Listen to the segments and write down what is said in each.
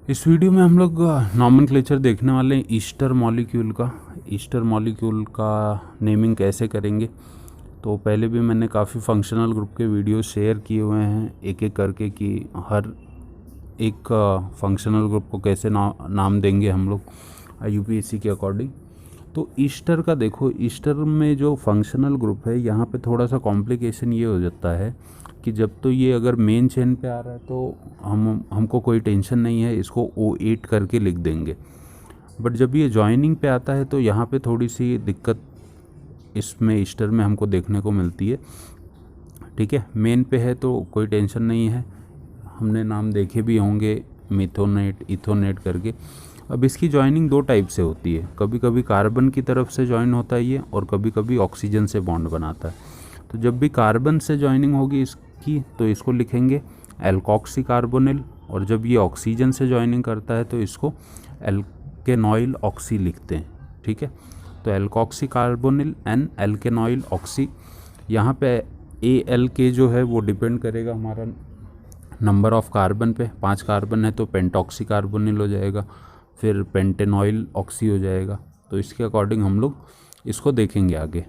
इस वीडियो में हम लोग नॉमेनक्लेचर देखने वाले हैं ईस्टर मॉलिक्यूल का नेमिंग कैसे करेंगे। तो पहले भी मैंने काफ़ी फंक्शनल ग्रुप के वीडियो शेयर किए हुए हैं एक एक करके कि हर एक फंक्शनल ग्रुप को कैसे नाम देंगे हम लोग यूपीएससी के अकॉर्डिंग। तो ईस्टर का देखो, ईस्टर में जो फंक्शनल ग्रुप है यहाँ पे थोड़ा सा कॉम्प्लिकेशन ये हो जाता है कि जब तो ये अगर मेन चेन पे आ रहा है तो हमको कोई टेंशन नहीं है, इसको O8 करके लिख देंगे। बट जब ये जॉइनिंग पे आता है तो यहाँ पे थोड़ी सी दिक्कत इसमें ईस्टर में हमको देखने को मिलती है। ठीक है, मेन पे है तो कोई टेंशन नहीं है, हमने नाम देखे भी होंगे मिथोनेट इथोनेट करके। अब इसकी जॉइनिंग दो टाइप से होती है, कभी कभी कार्बन की तरफ से जॉइन होता है ये और कभी कभी ऑक्सीजन से बॉन्ड बनाता है। तो जब भी कार्बन से जॉइनिंग होगी इसकी तो इसको लिखेंगे एल्कोक्सी कार्बोनिल, और जब ये ऑक्सीजन से जॉइनिंग करता है तो इसको एल्केनॉइल ऑक्सी लिखते हैं। ठीक है, तो एल्कोक्सी कार्बोनिल एंड एल्केनॉइल ऑक्सी। यहाँ पे ALK जो है वो डिपेंड करेगा हमारा नंबर ऑफ कार्बन पे। 5 कार्बन है तो पेंटॉक्सी कार्बोनिल हो जाएगा, फिर पेंटेनॉइल ऑक्सी हो जाएगा। तो इसके अकॉर्डिंग हम लोग इसको देखेंगे आगे।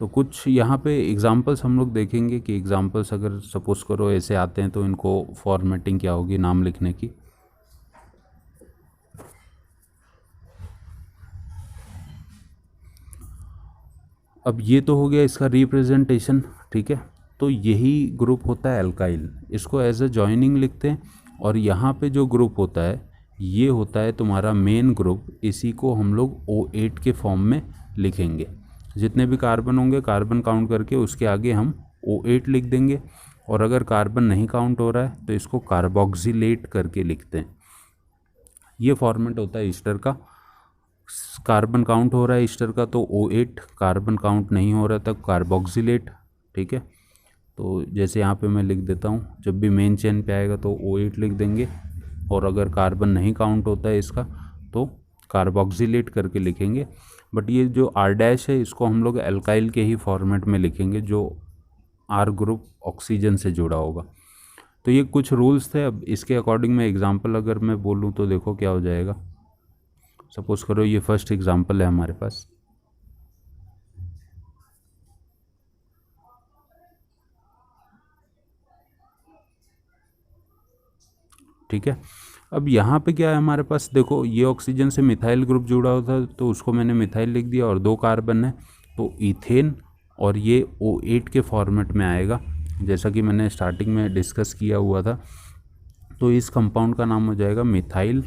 तो कुछ यहाँ पे एग्जांपल्स हम लोग देखेंगे कि एग्जांपल्स अगर सपोज करो ऐसे आते हैं तो इनको फॉर्मेटिंग क्या होगी नाम लिखने की। अब ये तो हो गया इसका रिप्रेजेंटेशन। ठीक है, तो यही ग्रुप होता है एल्काइल, इसको एज ए जॉइनिंग लिखते हैं। और यहाँ पे जो ग्रुप होता है ये होता है तुम्हारा मेन ग्रुप, इसी को हम लोग O8 के फॉर्म में लिखेंगे। जितने भी कार्बन होंगे कार्बन काउंट करके उसके आगे हम O8 लिख देंगे। और अगर कार्बन नहीं काउंट हो रहा है तो इसको कार्बोक्सिलेट करके लिखते हैं। ये फॉर्मेट होता है ईस्टर का। कार्बन काउंट हो रहा है ईस्टर का तो O8, कार्बन काउंट नहीं हो रहा तब कार्बोक्सिलेट। ठीक है, तो जैसे यहाँ पे मैं लिख देता हूँ, जब भी मेन चेन पे आएगा तो O8 लिख देंगे, और अगर कार्बन नहीं काउंट होता है इसका तो कार्बोक्सिलेट करके लिखेंगे। बट ये जो R' है इसको हम लोग एल्काइल के ही फॉर्मेट में लिखेंगे जो R ग्रुप ऑक्सीजन से जुड़ा होगा। तो ये कुछ रूल्स थे। अब इसके अकॉर्डिंग मैं एग्जांपल अगर मैं बोलूँ तो देखो क्या हो जाएगा। सपोज करो ये फर्स्ट एग्जांपल है हमारे पास। ठीक है, अब यहाँ पे क्या है हमारे पास, देखो ये ऑक्सीजन से मिथाइल ग्रुप जुड़ा होता है तो उसको मैंने मिथाइल लिख दिया, और 2 कार्बन है तो इथेन, और ये O8 के फॉर्मेट में आएगा जैसा कि मैंने स्टार्टिंग में डिस्कस किया हुआ था। तो इस कंपाउंड का नाम हो जाएगा मिथाइल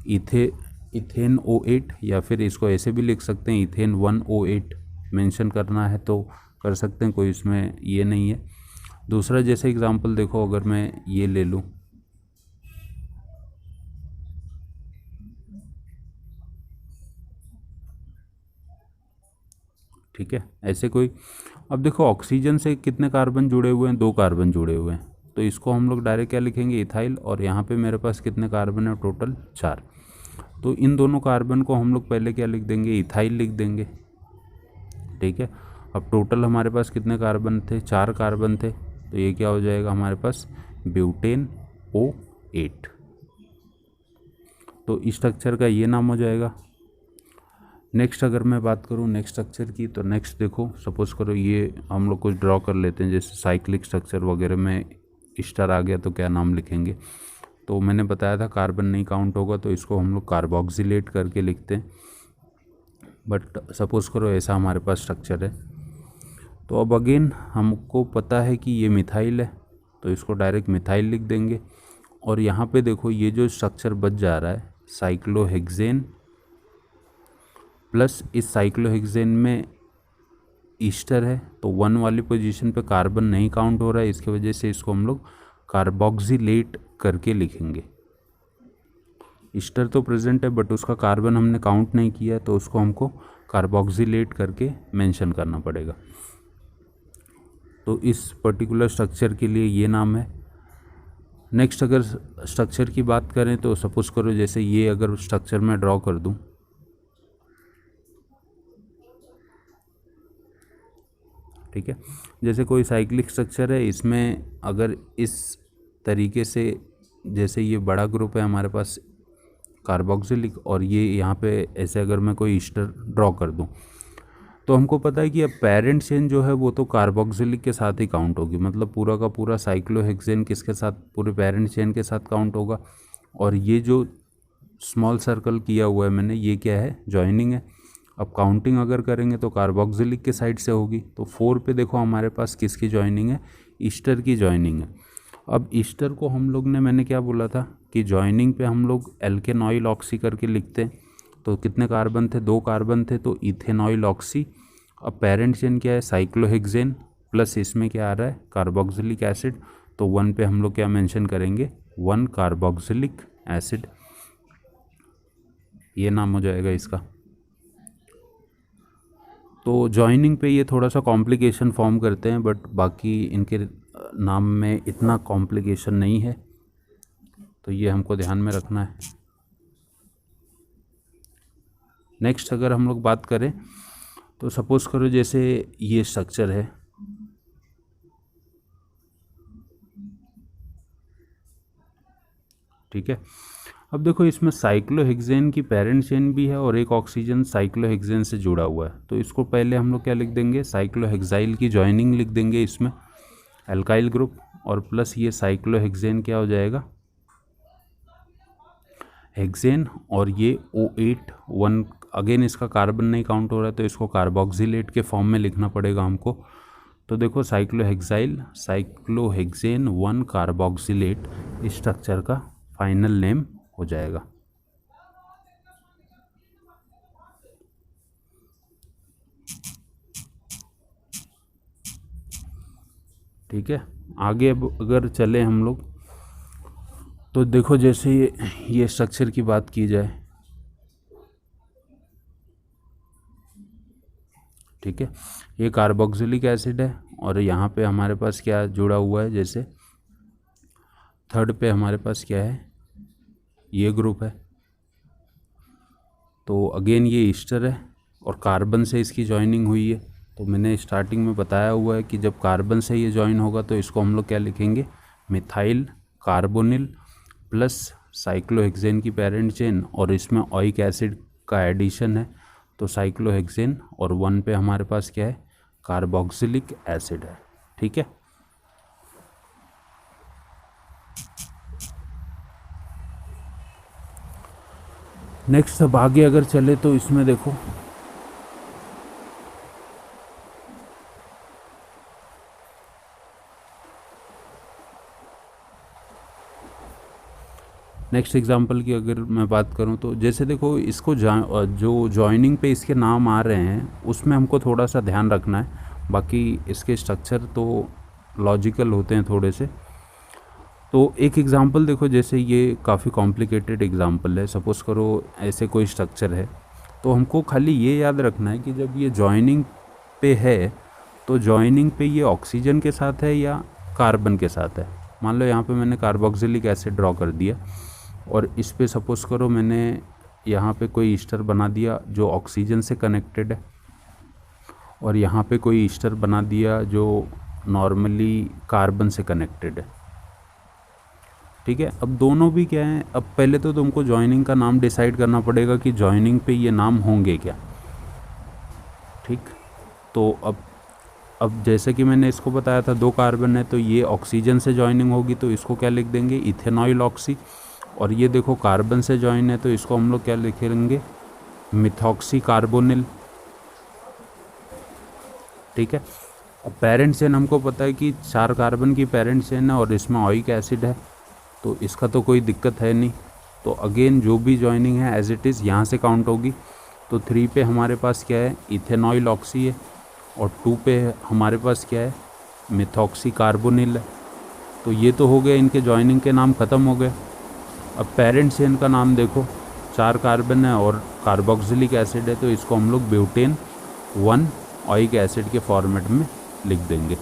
इथेन O8, या फिर इसको ऐसे भी लिख सकते हैं इथेन 1O8। मेंशन करना है तो कर सकते हैं, कोई इसमें ये नहीं है। दूसरा जैसे एग्जांपल देखो, अगर मैं ये ले लूँ, ठीक है ऐसे कोई। अब देखो ऑक्सीजन से कितने कार्बन जुड़े हुए हैं, 2 कार्बन जुड़े हुए हैं, तो इसको हम लोग डायरेक्ट क्या लिखेंगे इथाइल। और यहाँ पे मेरे पास कितने कार्बन है, टोटल 4। तो इन दोनों कार्बन को हम लोग पहले क्या लिख देंगे, इथाइल लिख देंगे। ठीक है, अब टोटल हमारे पास कितने कार्बन थे, 4 कार्बन थे, तो ये क्या हो जाएगा हमारे पास ब्यूटेन O8। तो इस स्ट्रक्चर का ये नाम हो जाएगा। नेक्स्ट अगर मैं बात करूँ नेक्स्ट स्ट्रक्चर की, तो नेक्स्ट देखो सपोज करो ये हम लोग कुछ ड्रॉ कर लेते हैं, जैसे साइक्लिक स्ट्रक्चर वगैरह में स्टार आ गया तो क्या नाम लिखेंगे। तो मैंने बताया था कार्बन नहीं काउंट होगा तो इसको हम लोग कार्बोक्सिलेट करके लिखते हैं। बट सपोज करो ऐसा हमारे पास स्ट्रक्चर है, तो अब अगेन हमको पता है कि ये मिथाइल है तो इसको डायरेक्ट मिथाइल लिख देंगे। और यहाँ पे देखो ये जो स्ट्रक्चर बच जा रहा है साइक्लोहेक्सेन प्लस इस साइक्लोहेक्सेन में ईस्टर है, तो 1 वाली पोजीशन पे कार्बन नहीं काउंट हो रहा है, इसकी वजह से इसको हम लोग कार्बोक्सिलेट करके लिखेंगे। ईस्टर तो प्रेजेंट है बट उसका कार्बन हमने काउंट नहीं किया है तो उसको हमको कार्बोक्सिलेट करके मेंशन करना पड़ेगा। तो इस पर्टिकुलर स्ट्रक्चर के लिए ये नाम है। नेक्स्ट अगर स्ट्रक्चर की बात करें तो सपोज करो जैसे ये अगर स्ट्रक्चर मैं ड्रॉ कर दूं, ठीक है, जैसे कोई साइक्लिक स्ट्रक्चर है, इसमें अगर इस तरीके से जैसे ये बड़ा ग्रुप है हमारे पास कार्बोक्सिलिक, और ये यहाँ पे ऐसे अगर मैं कोई ईस्टर ड्रॉ कर दूँ तो हमको पता है कि अब पेरेंट चेन जो है वो तो कार्बोक्सिलिक के साथ ही काउंट होगी, मतलब पूरा का पूरा साइक्लोहेक्सेन किसके साथ, पूरे पेरेंट चेन के साथ काउंट होगा। और ये जो स्मॉल सर्कल किया हुआ है मैंने, ये क्या है, जॉइनिंग है। अब काउंटिंग अगर करेंगे तो कार्बोक्सिलिक के साइड से होगी। तो 4 पे देखो हमारे पास किसकी जॉइनिंग है, ईस्टर की जॉइनिंग है। अब ईस्टर को हम लोग ने, मैंने क्या बोला था कि जॉइनिंग पे हम लोग एल्केनॉइल ऑक्सी करके लिखते हैं। तो कितने कार्बन थे, 2 कार्बन थे, तो इथेनॉइल ऑक्सी। अब पेरेंट चेन क्या है, साइक्लोहेक्सेन, प्लस इसमें क्या आ रहा है, कार्बोक्सिलिक एसिड। तो 1 पे हम लोग क्या मेंशन करेंगे, 1 कार्बोक्सिलिक एसिड, ये नाम हो जाएगा इसका। तो जॉइनिंग पे ये थोड़ा सा कॉम्प्लिकेशन फॉर्म करते हैं, बट बाकी इनके नाम में इतना कॉम्प्लिकेशन नहीं है, तो ये हमको ध्यान में रखना है। नेक्स्ट अगर हम लोग बात करें तो सपोज करो जैसे ये स्ट्रक्चर है, ठीक है। अब देखो इसमें साइक्लोहेक्सेन की पेरेंट चेन भी है और एक ऑक्सीजन साइक्लोहेक्सेन से जुड़ा हुआ है। तो इसको पहले हम लोग क्या लिख देंगे, साइक्लोहेक्साइल की जॉइनिंग लिख देंगे इसमें, एल्काइल ग्रुप, और प्लस ये साइक्लोहेक्सेन क्या हो जाएगा, हेक्सेन, और ये O8 1, अगेन इसका कार्बन नहीं काउंट हो रहा है तो इसको कार्बोक्सिलेट के फॉर्म में लिखना पड़ेगा हमको। तो देखो साइक्लोहेक्साइल, साइक्लोहेक्सेन 1 कार्बोक्सिलेट इस स्ट्रक्चर का फाइनल नेम हो जाएगा। ठीक है, आगे अब अगर चले हम लोग तो देखो जैसे ये स्ट्रक्चर की बात की जाए, ठीक है, ये कार्बोक्सिलिक एसिड है और यहाँ पे हमारे पास क्या जुड़ा हुआ है, जैसे 3rd पे हमारे पास क्या है, ये ग्रुप है। तो अगेन ये ईस्टर है और कार्बन से इसकी जॉइनिंग हुई है। तो मैंने स्टार्टिंग में बताया हुआ है कि जब कार्बन से ये जॉइन होगा तो इसको हम लोग क्या लिखेंगे, मिथाइल कार्बोनिल प्लस साइक्लोहेक्सेन की पेरेंट चेन, और इसमें ओइक एसिड का एडिशन है तो साइक्लोहेक्सेन, और 1 पे हमारे पास क्या है, कार्बोक्सिलिक एसिड है। ठीक है, नेक्स्ट अब आगे अगर चले तो इसमें देखो नेक्स्ट एग्जांपल की अगर मैं बात करूं तो जैसे देखो इसको जो जॉइनिंग पे इसके नाम आ रहे हैं उसमें हमको थोड़ा सा ध्यान रखना है, बाकी इसके स्ट्रक्चर तो लॉजिकल होते हैं थोड़े से। तो एक एग्जांपल देखो, जैसे ये काफ़ी कॉम्प्लिकेटेड एग्जांपल है। सपोज़ करो ऐसे कोई स्ट्रक्चर है, तो हमको खाली ये याद रखना है कि जब ये जॉइनिंग पे है तो जॉइनिंग पे ये ऑक्सीजन के साथ है या कार्बन के साथ है। मान लो यहाँ पे मैंने कार्बोक्सिलिक एसिड ड्रॉ कर दिया और इस पे सपोज़ करो मैंने यहाँ पे कोई ईस्टर बना दिया जो ऑक्सीजन से कनेक्टेड है, और यहाँ पे कोई ईस्टर बना दिया जो नॉर्मली कार्बन से कनेक्टेड है। ठीक है, अब दोनों भी क्या है, अब पहले तो तुमको जॉइनिंग का नाम डिसाइड करना पड़ेगा कि जॉइनिंग पे ये नाम होंगे क्या। ठीक, तो अब जैसे कि मैंने इसको बताया था 2 कार्बन है तो ये ऑक्सीजन से जॉइनिंग होगी तो इसको क्या लिख देंगे, इथेनॉइल ऑक्सी। और ये देखो कार्बन से जॉइन है तो इसको हम लोग क्या लिखेंगे, मिथॉक्सी कार्बोनिल। ठीक है, अब पेरेंट चेन हमको पता है कि 4 कार्बन की पेरेंट चेन है और इसमें ओइक एसिड है तो इसका तो कोई दिक्कत है नहीं। तो अगेन जो भी जॉइनिंग है एज इट इज़ यहाँ से काउंट होगी। तो 3 पे हमारे पास क्या है, इथेनॉइल ऑक्सी है, और 2 पे हमारे पास क्या है, मिथॉक्सी कार्बोनिल है। तो ये तो हो गए, इनके जॉइनिंग के नाम ख़त्म हो गए। अब पेरेंट चेन का नाम देखो, 4 कार्बन है और कार्बोक्सिलिक एसिड है तो इसको हम लोग ब्यूटेन 1 ओइक एसिड के फॉर्मेट में लिख देंगे।